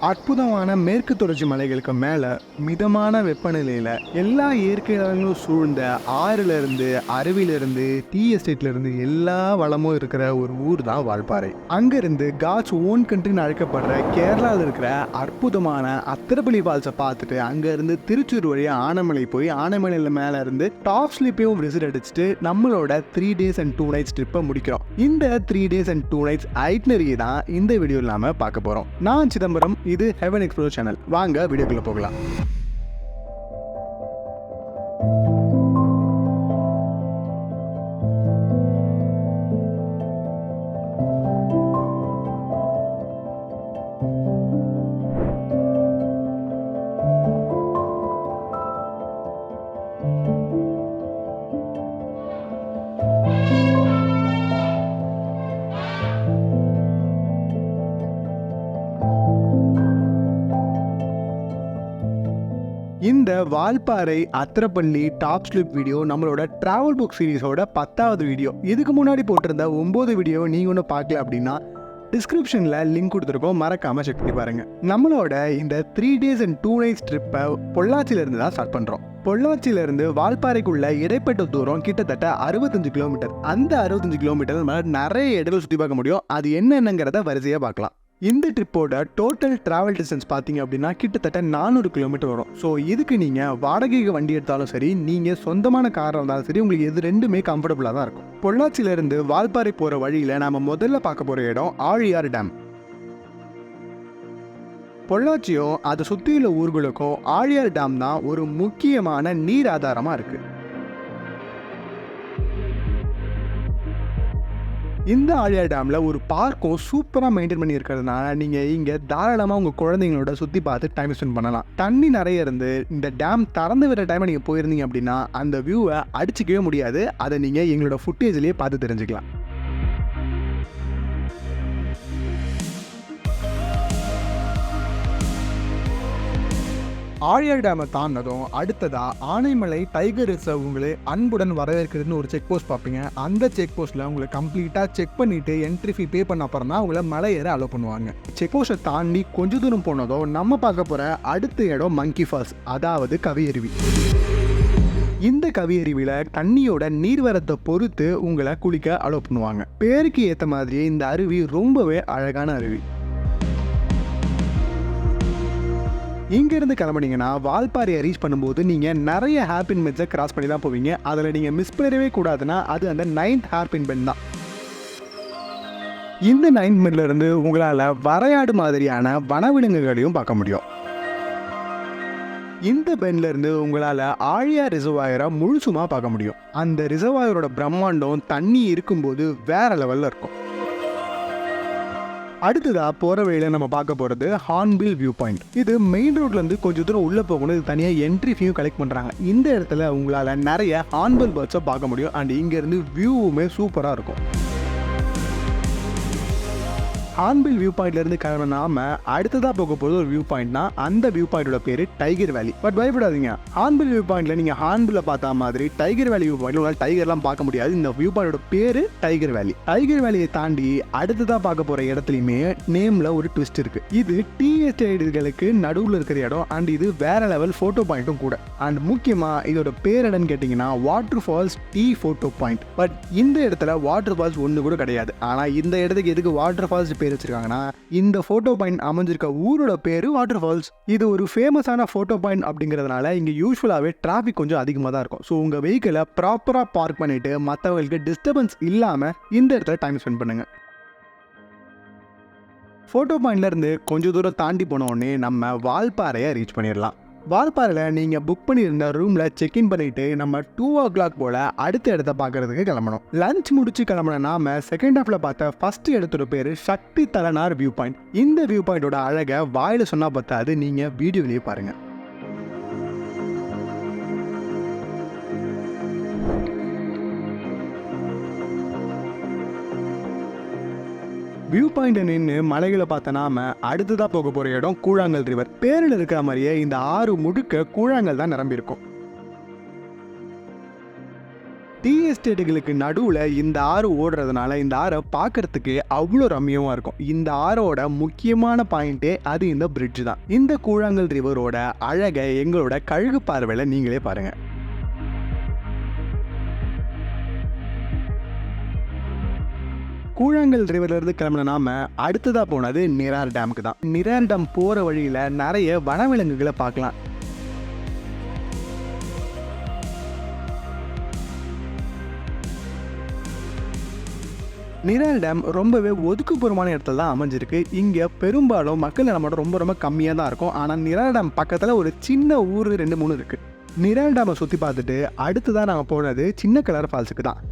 அற்புதமான மேற்கு தொடர்ச்சி மலைகளுக்கு மேலே மிதமான வெப்பநிலையில் எல்லா இயற்கைகளும் சூழ்ந்த ஆறிலிருந்து அருவியிலிருந்து டீ எஸ்டேட்லேருந்து எல்லா வளமும் இருக்கிற ஒரு ஊர் தான் வால்பாறை. அங்கேருந்து காட்ஸ் ஓன் கண்ட்ரின்னு அழைக்கப்படுற கேரளாவில் இருக்கிற அற்புதமான அத்திரப்பள்ளி ஃபால்ஸை பார்த்துட்டு அங்கேருந்து திருச்சூர் வழியாக ஆனைமலை போய் ஆனைமலையில் மேலே இருந்து டாப் ஸ்லிப்பையும் விசிட் அடிச்சுட்டு நம்மளோட 3 days and 2 nights ட்ரிப்பை முடிக்கிறோம். இந்த 3 days and 2 nights ஐட்னரி தான் இந்த வீடியோவில் நாம பார்க்க போகிறோம். நான் சிதம்பரம், இது ஹெவன் எக்ஸ்ப்ளோர் சேனல். வாங்க வீடியோக்குள்ள போகலாம். இந்த Valparai Athirappilly top slip video நம்மளோட டிராவல் புக் சீரிஸோட 10வது வீடியோ. இதுக்கு முன்னாடி போட்டிருந்த 9 வீடியோ நீங்கள் ஒன்று பார்க்கல அப்படின்னா டிஸ்கிரிப்ஷனில் லிங்க் கொடுத்துருக்கோம், மறக்காமல் செக் பண்ணி பாருங்கள். நம்மளோட இந்த 3 days and 2 nights ட்ரிப்பை பொள்ளாச்சியிலேருந்து தான் ஸ்டார்ட் பண்ணுறோம். பொள்ளாச்சியிலேருந்து வால்பாறைக்குள்ள இடைப்பட்ட தூரம் கிட்டத்தட்ட 65 கிலோமீட்டர். அந்த 65 கிலோமீட்டர் நம்ம நிறைய இடங்கள் சுற்றி பார்க்க முடியும். அது என்னென்னங்கிறத வரிசையாக பார்க்கலாம். இந்த ட்ரிப்போட டோட்டல் டிராவல் டிஸ்டன்ஸ் பார்த்தீங்க அப்படின்னா கிட்டத்தட்ட 400 கிலோமீட்டர் வரும். ஸோ இதுக்கு நீங்கள் வாடகைக்கு வண்டி எடுத்தாலும் சரி, நீங்கள் சொந்தமான காராக இருந்தாலும் சரி, உங்களுக்கு இது ரெண்டுமே கம்ஃபர்டபுளாக தான் இருக்கும். பொள்ளாச்சியிலேருந்து வால்பாறை போகிற வழியில் நம்ம முதல்ல பார்க்க போகிற இடம் ஆழியார் டேம். பொள்ளாச்சியும் அதை சுற்றியுள்ள ஊர்களுக்கும் ஆழியார் டேம் தான் ஒரு முக்கியமான நீர் ஆதாரமாக இருக்குது. இந்த ஆழியார் டேமில் ஒரு பார்க்கும் சூப்பராக மெயின்டைன் பண்ணி இருக்கிறதுனால நீங்கள் இங்கே தாராளமாக உங்கள் குழந்தைங்களோட சுற்றி பார்த்து டைம் ஸ்பெண்ட் பண்ணலாம். தண்ணி நிறைய இருந்து இந்த டேம் திறந்து விடுற டைமை நீங்கள் போயிருந்தீங்க அப்படின்னா அந்த வியூவை அடிச்சிக்கவே முடியாது. அதை நீங்கள் எங்களோட ஃபுட்டேஜ்லேயே பார்த்து தெரிஞ்சுக்கலாம். ஆழியார் டேமை தாண்டதும் அடுத்ததா ஆனைமலை டைகர் ரிசர்வ் உங்களை அன்புடன் வரவேற்கிறதுன்னு ஒரு செக் போஸ்ட் பார்ப்பீங்க. அந்த செக் போஸ்ட்டில் உங்களை கம்ப்ளீட்டாக செக் பண்ணிவிட்டு என்ட்ரி ஃபீ பே பண்ண அப்புறம் தான் உங்களை மலை ஏற அலோவ் பண்ணுவாங்க. செக் போஸ்ட்டை தாண்டி கொஞ்ச தூரம் போனதும் நம்ம பார்க்க போகிற அடுத்த இடம் மங்கி ஃபால்ஸ், அதாவது கவியருவி. இந்த கவியருவியில் தண்ணியோட நீர்வரத்தை பொறுத்து உங்களை குளிக்க அலோவ் பண்ணுவாங்க. பேருக்கு ஏற்ற மாதிரியே இந்த அருவி ரொம்பவே அழகான அருவி. இங்கேருந்து கிளம்புனீங்கன்னா வால்பாறையை ரீச் பண்ணும்போது நீங்கள் நிறைய ஹேர்பின் பெண்ட்ஸை கிராஸ் பண்ணி தான் போவீங்க. அதில் நீங்கள் மிஸ் பண்ணவே கூடாதுன்னா அது அந்த 9th ஹேர்பின் பெண்ட் தான். இந்த 9th பெண்ட்லேருந்து உங்களால் வரையாடு மாதிரியான வனவிலங்குகளையும் பார்க்க முடியும். இந்த பெண்ட்லேருந்து உங்களால் ஆழியார் ரிசர்வாயரை முழுசுமாக பார்க்க முடியும். அந்த ரிசர்வாயரோட பிரம்மாண்டம் தண்ணி இருக்கும்போது வேற லெவலில் இருக்கும். அடுத்ததாக போகிற வழியில் நம்ம பார்க்க போகிறது ஹார்ன்பில் வியூ பாயிண்ட். இது மெயின் ரோட்லேருந்து கொஞ்சம் தூரம் உள்ளே போகணும். இது தனியாக என்ட்ரி ஃபீ கலெக்ட் பண்ணுறாங்க. இந்த இடத்துல உங்களால் நிறைய ஹார்ன்பில் பேர்ட்ஸை பார்க்க முடியும். அண்ட் இங்கேருந்து வியூவுமே சூப்பராக இருக்கும். ஹார்ன்பில் வியூ பாயிண்ட்லேருந்து கிளம்ப நாம அடுத்ததாக போக போகிறது ஒரு வியூ பாயிண்ட்னா அந்த வியூ பாயிண்டோட பேர் டைகர் வேலி. பட் பயப்படாதீங்க, ஹார்ன்பில் வியூ பாயிண்டில் நீங்கள் ஹார்ன்பில் பார்த்தா மாதிரி டைகர் வேலி வியூ பாயிண்டில் உங்களால் டைகர்லாம் பார்க்க முடியாது. இந்த வியூ பாயிண்டோட பேர் டைகர் வேலி. டைகர் வேலியை தாண்டி அடுத்ததாக பார்க்க போகிற இடத்துலையுமே நேமில் ஒரு ட்விஸ்ட் இருக்குது. இது டீ எஸ்டேட்டுகளுக்கு நடுவில் இருக்கிற இடம். அண்ட் இது வேற லெவல் ஃபோட்டோ பாயிண்ட்டும் கூட. அண்ட் முக்கியமாக இதோட பேர் என்னன்னு கேட்டிங்கன்னா water falls tea photo point. But இந்த இடத்துல வாட்டர் ஃபால்ஸ் ஒன்று கூட கிடையாது. ஆனால் இந்த இடத்துக்கு எதுக்கு வாட்டர் ஃபால்ஸ் பேர் வச்சிருக்காங்கன்னா இந்த போட்டோ பாயிண்ட் அமைஞ்சிருக்க ஊரோட பேரு வாட்டர் ஃபால்ஸ். இது ஒரு ஃபேமஸான போட்டோ பாயிண்ட் அப்படிங்கிறதுனால இங்க யூஸ்வலாவே டிராபிக் கொஞ்சம் அதிகமாக தான் இருக்கும். ஸோ உங்க வெஹிக்கிளை ப்ராப்பரா பார்க் பண்ணிட்டு மற்றவங்களுக்கு டிஸ்டர்பன்ஸ் இல்லாம இந்த இடத்துல டைம் ஸ்பெண்ட் பண்ணுங்க. போட்டோ பாயிண்ட்ல இருந்து கொஞ்சம் தூரம் தாண்டி போன உடனே நம்ம வால்பாறையை ரீச் பண்ணிடலாம். வால்பாறையில் நீங்கள் புக் பண்ணியிருந்த ரூமில் செக்இன் பண்ணிவிட்டு நம்ம 2 o'clock போல் அடுத்த இடத்த பார்க்குறதுக்கு கிளம்பணும். லஞ்ச் முடிச்சு கிளம்புன நாம செகண்ட் ஹாஃபில் பார்த்த ஃபர்ஸ்ட் இடத்தோட பேர் சக்தி தலனார் வியூ பாயிண்ட். இந்த வியூ பாயிண்டோட அழகை வாயில் சொன்னால் பார்த்தாது, நீங்கள் வீடியோவிலேயே பாருங்கள். வியூ பாயிண்ட் நின்று மலைகளை பார்த்த நாம அடுத்ததாக போக போகிற இடம் கூழாங்கல் ரிவர். பேரில் இருக்கிற மாதிரியே இந்த ஆறு முழுக்க கூழாங்கல் தான் நிரம்பியிருக்கும். டீ எஸ்டேட்டுகளுக்கு நடுவில் இந்த ஆறு ஓடுறதுனால இந்த ஆறை பார்க்கறதுக்கு அவ்வளோ ரம்மியமாக இருக்கும். இந்த ஆறோட முக்கியமான பாயிண்ட்டே அது இந்த பிரிட்ஜ் தான். இந்த கூழாங்கல் ரிவரோட அழகை எங்களோட கழுகு பார்வையில் நீங்களே பாருங்கள். கூழாங்கல் ரிவர்லேருந்து கிளம்பின நாம அடுத்ததாக போனது நிரார் டேமுக்கு தான். நிரார் டேம் போகிற வழியில் நிறைய வனவிலங்குகளை பார்க்கலாம். நிரார் டேம் ரொம்பவே ஒதுக்குப்புறமான இடத்துல தான் அமைஞ்சிருக்கு. இங்கே பெரும்பாலும் மக்கள் நம்மளோட ரொம்ப ரொம்ப கம்மியாக தான் இருக்கும். ஆனால் நிரார் டேம் பக்கத்தில் ஒரு சின்ன ஊர் 2-3 இருக்குது. நிரார் டேமை சுற்றி பார்த்துட்டு அடுத்ததான் நாங்கள் போனது சின்ன கலர் ஃபால்ஸுக்கு தான்.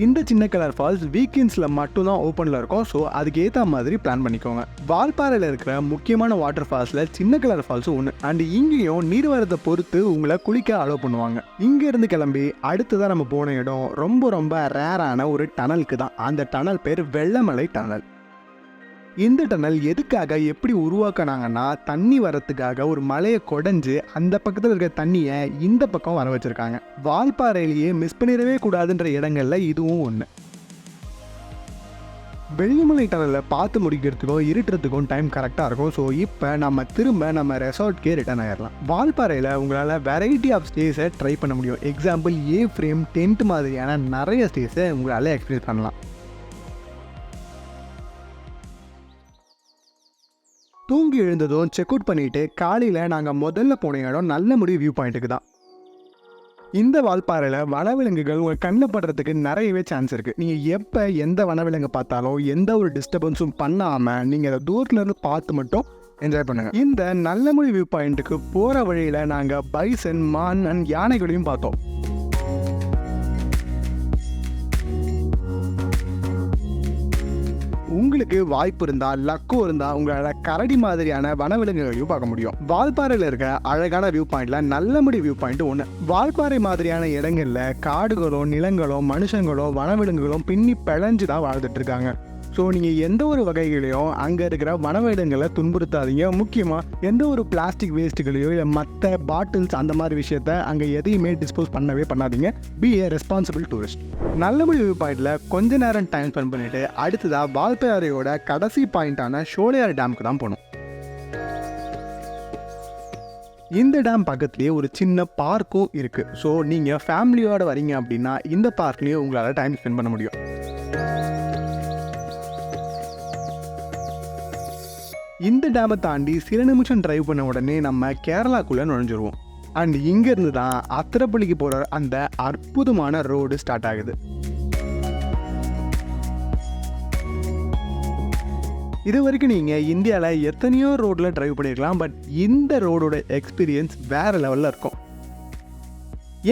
இந்த சின்ன கலர் ஃபால்ஸ் வீக்கெண்ட்ஸில் மட்டும்தான் ஓப்பனில் இருக்கும். ஸோ அதுக்கு ஏற்ற மாதிரி பிளான் பண்ணிக்கோங்க. வால்பாறையில் இருக்கிற முக்கியமான வாட்டர் ஃபால்ஸில் சின்ன கலர் ஃபால்ஸும் ஒன்று. அண்ட் இங்கேயும் நீர்வரத்தை பொறுத்து உங்களை குளிக்க அலோவ் பண்ணுவாங்க. இங்கேருந்து கிளம்பி அடுத்ததான் நம்ம போன இடம் ரொம்ப ரேரான ஒரு டனலுக்கு தான். அந்த டனல் பேர் வெள்ளமலை டனல். இந்த டனல் எதுக்காக எப்படி உருவாக்கினாங்கன்னா, தண்ணி வரத்துக்காக ஒரு மலையை கொடைஞ்சு அந்த பக்கத்தில் இருக்கிற தண்ணியை இந்த பக்கம் வர வச்சுருக்காங்க. வால்பாறையிலேயே மிஸ் பண்ணிடவே கூடாதுன்ற இடங்கள்ல இதுவும் ஒன்று. வெள்ளிமலை டனலில் பார்த்து முடிக்கிறதுக்கும் இருட்டுறதுக்கும் டைம் கரெக்டாக இருக்கும். ஸோ இப்போ நம்ம ரெசார்ட்கே ரிட்டர்ன் ஆகிடலாம். வால்பாறையில் உங்களால் வெரைட்டி ஆஃப் ஸ்டேஸை ட்ரை பண்ண முடியும். எக்ஸாம்பிள் ஏ ஃப்ரேம், டென்ட் மாதிரியான நிறைய ஸ்டேஸை உங்களால் எக்ஸ்பீரியன்ஸ் பண்ணலாம். தூங்கி எழுந்ததும் செக் அவுட் பண்ணிவிட்டு காலையில் நாங்கள் முதல்ல போன இடம் நல்லமுடி வியூ பாயிண்ட்டுக்கு தான். இந்த வால்பாறையில் வனவிலங்குகள் உங்கள் கண்ணில் படுறதுக்கு நிறையவே சான்ஸ் இருக்குது. நீங்கள் எப்போ எந்த வனவிலங்கு பார்த்தாலும் எந்த ஒரு டிஸ்டர்பன்ஸும் பண்ணாமல் நீங்கள் அதை தூரத்துலேருந்து பார்த்து மட்டும் என்ஜாய் பண்ணுங்கள். இந்த நல்லமுடி வியூ பாயிண்ட்டுக்கு போகிற வழியில் நாங்கள் பைசன், மான் அண்ட் யானைகளையும் பார்த்தோம். உங்களுக்கு வாய்ப்பு இருந்தால், லக்கோ இருந்தால் உங்களால் கரடி மாதிரியான வனவிலங்குகளையும் பார்க்க முடியும். வால்பாறையில் இருக்க அழகான வியூ பாயிண்ட்ல நல்லமுடி வியூ பாயிண்ட் ஒன்று. வால்பாறை மாதிரியான இடங்கள்ல காடுகளோ நிலங்களோ மனுஷங்களோ வனவிலங்குகளும் பின்னி பிழைஞ்சு தான் வாழ்ந்துட்டு இருக்காங்க. ஸோ நீங்கள் எந்த ஒரு வகைகளையும் அங்கே இருக்கிற வனவிலங்குகளை துன்புறுத்தாதீங்க. முக்கியமாக எந்த ஒரு பிளாஸ்டிக் வேஸ்ட்டுகளையோ இல்லை மற்ற பாட்டில்ஸ் அந்த மாதிரி விஷயத்த அங்கே எதையுமே டிஸ்போஸ் பண்ணாதீங்க. B A responsible tourist. Nallamudi view பாயிண்டில் கொஞ்ச நேரம் டைம் ஸ்பெண்ட் பண்ணிவிட்டு அடுத்ததாக வால்பாறையோட கடைசி பாயிண்டான ஷோலையார் டேமுக்கு தான் போகணும். இந்த டேம் பக்கத்துலேயே ஒரு சின்ன பார்க்கும் இருக்குது. ஸோ நீங்கள் ஃபேமிலியோடு வரீங்க அப்படின்னா இந்த பார்க்லேயே உங்களால் டைம் ஸ்பெண்ட் பண்ண முடியும். இந்த டேமை தாண்டி சில நிமிஷம் டிரைவ் பண்ண உடனே நம்ம கேரளாக்குள்ளே நுழைஞ்சிருவோம். அண்ட் இங்கேருந்து தான் அத்திரப்பள்ளிக்கு போகிற அந்த அற்புதமான ரோடு ஸ்டார்ட் ஆகுது. இது வரைக்கும் நீங்கள் இந்தியாவில் எத்தனையோ ரோடில் டிரைவ் பண்ணியிருக்கலாம். பட் இந்த ரோடோட எக்ஸ்பீரியன்ஸ் வேறு லெவலில் இருக்கும்.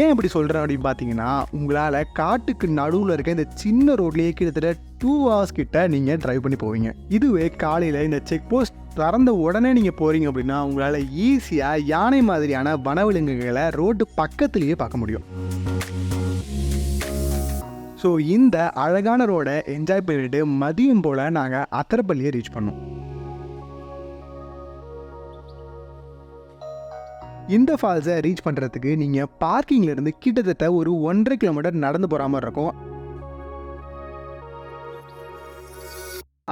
ஏன் அப்படி சொல்கிறேன் அப்படின்னு பார்த்தீங்கன்னா, உங்களால் காட்டுக்கு நடுவில் இருக்க இந்த சின்ன ரோட்லேயே கிட்டத்தட்ட 2 hours கிட்ட நீங்கள் டிரைவ் பண்ணி போவீங்க. இதுவே காலையில் இந்த செக் போஸ்ட் திறந்த உடனே நீங்கள் போகிறீங்க அப்படின்னா உங்களால் ஈஸியாக யானை மாதிரியான வனவிலங்குகளை ரோட்டு பக்கத்துலேயே பார்க்க முடியும். ஸோ இந்த அழகான ரோடை என்ஜாய் பண்ணிட்டு மதியம் போல் நாங்கள் அத்திரப்பள்ளியை ரீச் பண்ணோம். இந்த ஃபால்ஸை ரீச் பண்ணுறதுக்கு நீங்கள் பார்க்கிங்லேருந்து கிட்டத்தட்ட ஒரு 1.5 கிலோமீட்டர் நடந்து போகிற மாதிரி இருக்கும்.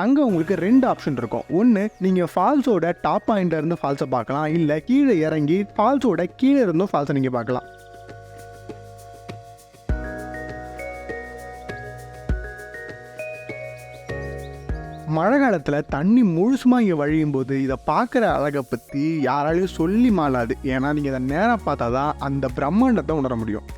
அங்கே உங்களுக்கு 2 ஆப்ஷன் இருக்கும். ஒன்று, நீங்கள் ஃபால்ஸோட டாப் பாயிண்ட்ல இருந்து ஃபால்ஸை பார்க்கலாம். இல்லை கீழே இறங்கி ஃபால்ஸோட கீழே இருந்தும் ஃபால்ஸை நீங்கள் பார்க்கலாம். மழை காலத்தில் தண்ணி முழுசுமாக இங்கே வழியும் போது இதை பார்க்குற அழகை பற்றி யாராலையும் சொல்லி மாளாது. ஏன்னா நீங்கள் இதை நேராக பார்த்தா தான் அந்த பிரம்மாண்டத்தை உணர முடியும்.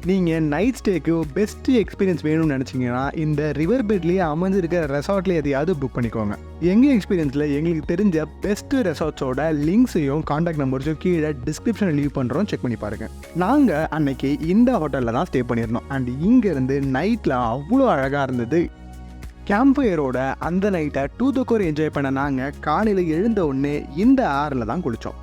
நீங்கள் நைட் ஸ்டேக்கு பெஸ்ட்டு எக்ஸ்பீரியன்ஸ் வேணும்னு நினச்சிங்கன்னா இந்த ரிவர் பெட்லேயே அமைஞ்சிருக்கிற ரெசார்ட்லேயே எதையாவது புக் பண்ணிக்கோங்க. எங்கள் எக்ஸ்பீரியன்ஸில் எங்களுக்கு தெரிஞ்ச பெஸ்ட்டு ரெசார்ட்ஸோட லிங்க்ஸையும் காண்டாக்ட் நம்பர்ஸையும் கீழே டிஸ்கிரிப்ஷனில் லீவ் பண்ணுறோம், செக் பண்ணி பாருங்கள். நாங்கள் அன்னைக்கு இந்த ஹோட்டலில் தான் ஸ்டே பண்ணியிருந்தோம். அண்ட் இங்கேருந்து நைட்டில் அவ்வளோ அழகாக இருந்தது. கேம்ப் ஃபயரோட அந்த நைட்டை 2 தோக்கோர் என்ஜாய் பண்ண நாங்கள் காலையில் எழுந்த உடனே இந்த ஆறில் தான் குளித்தோம்.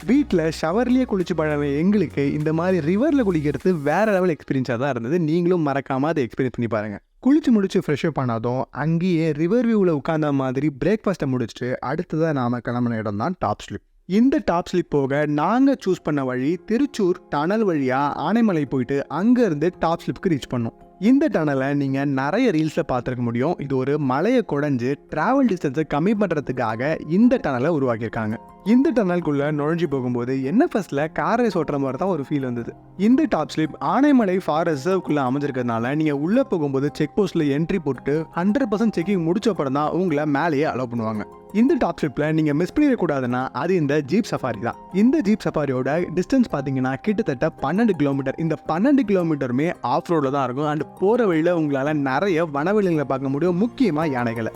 வீட்டில் ஷவர்லேயே குளிச்சு பழகின எங்களுக்கு இந்த மாதிரி ரிவரில் குளிக்கிறது வேறு லெவல் எக்ஸ்பீரியன்ஸாக தான் இருந்தது. நீங்களும் மறக்காமல் அதை எக்ஸ்பீரியன்ஸ் பண்ணி பாருங்கள். குளிச்சு முடிச்சு ஃப்ரெஷ்அப் பண்ணாதும் அங்கேயே ரிவர் வியூவில் உட்கார்ந்த மாதிரி பிரேக்ஃபாஸ்ட்டை முடிச்சுட்டு அடுத்ததாக நாம் கிளம்பின இடம் தான் டாப் ஸ்லிப். இந்த டாப் ஸ்லிப் போக நாங்கள் சூஸ் பண்ண வழி திருச்சூர் டனல் வழியாக ஆனைமலை போயிட்டு அங்கேருந்து டாப் ஸ்லிப்புக்கு ரீச் பண்ணோம். இந்த டனலை நீங்கள் நிறைய ரீல்ஸில் பார்த்துருக்க முடியும். இது ஒரு மலையை குடைஞ்சு ட்ராவல் டிஸ்டன்ஸை கம்மி பண்ணுறதுக்காக இந்த டனலை உருவாக்கியிருக்காங்க. இந்த டனலுக்குள்ளே நுழைஞ்சு போகும்போது என்ன ஃபர்ஸ்ட்டில் கார் ரேஸ் ஓட்டுற மாதிரி தான் ஒரு ஃபீல் வந்தது. இந்த டாப் ஸ்லிப் ஆனைமலை ஃபார் ரிசர்வ்க்குள்ளே அமைஞ்சிருக்கிறதுனால நீங்கள் உள்ளே போகும்போது செக் போஸ்ட்டில் என்ட்ரி போட்டுட்டு 100% செக்கிங் முடிச்ச அப்புறம் தான் உங்களை மேலேயே அலோவ் பண்ணுவாங்க. இந்த டாப் ஸ்லிப்பில் நீங்கள் மிஸ் பண்ணிடக்கூடாதுன்னா அது இந்த ஜீப் சஃபாரி தான். இந்த ஜீப் சஃபாரியோட டிஸ்டன்ஸ் பார்த்தீங்கன்னா கிட்டத்தட்ட 12 கிலோமீட்டர். இந்த 12 கிலோமீட்டருமே ஆஃப் ரோடில் தான் இருக்கும். அண்ட் போகிற வழியில் உங்களால் நிறைய வனவிலங்குகளை பார்க்க முடியும், முக்கியமாக யானைகளை.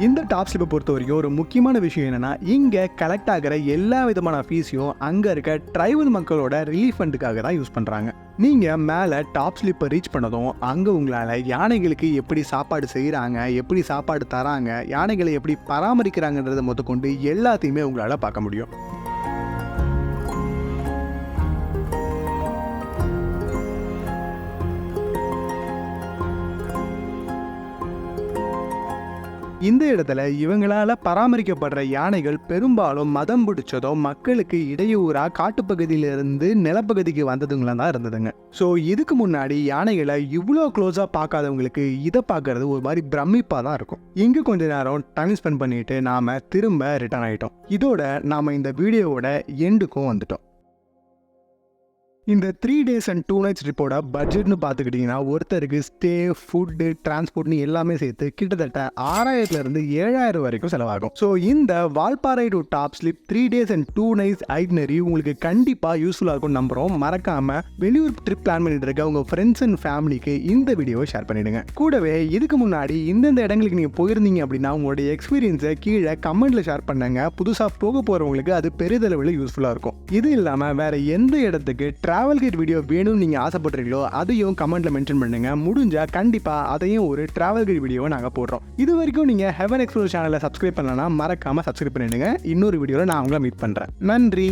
இந்த டாப் ஸ்லிப்பை பொறுத்த வரைக்கும் ஒரு முக்கியமான விஷயம் என்னென்னா, இங்கே கலெக்ட் ஆகிற எல்லா விதமான ஃபீஸையும் அங்கே இருக்க ட்ரைபல் மக்களோட ரிலீஃப் ஃபண்டுக்காக தான் யூஸ் பண்ணுறாங்க. நீங்கள் மேலே டாப் ஸ்லிப்பை ரீச் பண்ணதும் அங்கே உங்களால் யானைகளுக்கு எப்படி சாப்பாடு செய்கிறாங்க, எப்படி சாப்பாடு தராங்க, யானைகளை எப்படி பராமரிக்கிறாங்கன்றதை முதற்கொண்டு எல்லாத்தையுமே உங்களால் பார்க்க முடியும். இந்த இடத்துல இவங்களால பராமரிக்கப்படுற யானைகள் பெரும்பாலும் மதம் பிடிச்சதோ மக்களுக்கு இடையூறாக காட்டுப்பகுதியிலிருந்து நிலப்பகுதிக்கு வந்ததுங்களாம் தான் இருந்ததுங்க. ஸோ இதுக்கு முன்னாடி யானைகளை இவ்வளோ க்ளோஸாக பார்க்காதவங்களுக்கு இதை பார்க்கறது ஒரு மாதிரி பிரமிப்பாக தான் இருக்கும். இங்கே கொஞ்ச நேரம் டைம் ஸ்பெண்ட் பண்ணிட்டு நாம் திரும்ப ரிட்டர்ன் ஆகிட்டோம். இதோட நாம் இந்த வீடியோவோட எண்டுக்கும் வந்துட்டோம். இந்த 3 days and 2 nights ட்ரிப்போட பட்ஜெட்னு பார்த்துக்கிட்டிங்கன்னா ஒருத்தருக்கு ஸ்டே, ஃபுட்டு, டிரான்ஸ்போர்ட்னு எல்லாமே சேர்த்து கிட்டத்தட்ட 6000லேருந்து 7000 வரைக்கும் செலவாகும். ஸோ இந்த Valparai to top slip 3 days and 2 nights itinerary உங்களுக்கு கண்டிப்பாக யூஸ்ஃபுல்லாக இருக்கும் நம்புகிறோம். மறக்காமல் வெளியூர் ட்ரிப் பிளான் பண்ணிட்டு இருக்க உங்கள் ஃப்ரெண்ட்ஸ் அண்ட் ஃபேமிலிக்கு இந்த வீடியோவை ஷேர் பண்ணிவிடுங்க. கூடவே இதுக்கு முன்னாடி இந்தந்த இடங்களுக்கு நீங்கள் போயிருந்தீங்க அப்படின்னா உங்களுடைய எக்ஸ்பீரியன்ஸை கீழே கமெண்ட்டில் ஷேர் பண்ணுங்க. புதுசாக போக போகிறவங்களுக்கு அது பெரிதளவில் யூஸ்ஃபுல்லாக இருக்கும். இது இல்லாமல் வேறு எந்த இடத்துக்கு ட்ராவல் கைட் வீடியோ வேணும்னு நீங்கள் ஆசைப்படுறீங்களோ அதையும் கமெண்ட்ல மென்ஷன் பண்ணுங்க. முடிஞ்சா கண்டிப்பாக அதையும் ஒரு ட்ராவல் கைட் வீடியோவை நாங்கள் போடுறோம். இது வரைக்கும் நீங்கள் ஹெவன் எக்ஸ்ப்ளோர் சேனலை சப்ஸ்கிரைப் பண்ணலன்னா மறக்காமல் சப்ஸ்கிரைப் பண்ணிடுங்க. இன்னொரு வீடியோவில் நான் உங்களை மீட் பண்ணுறேன். நன்றி.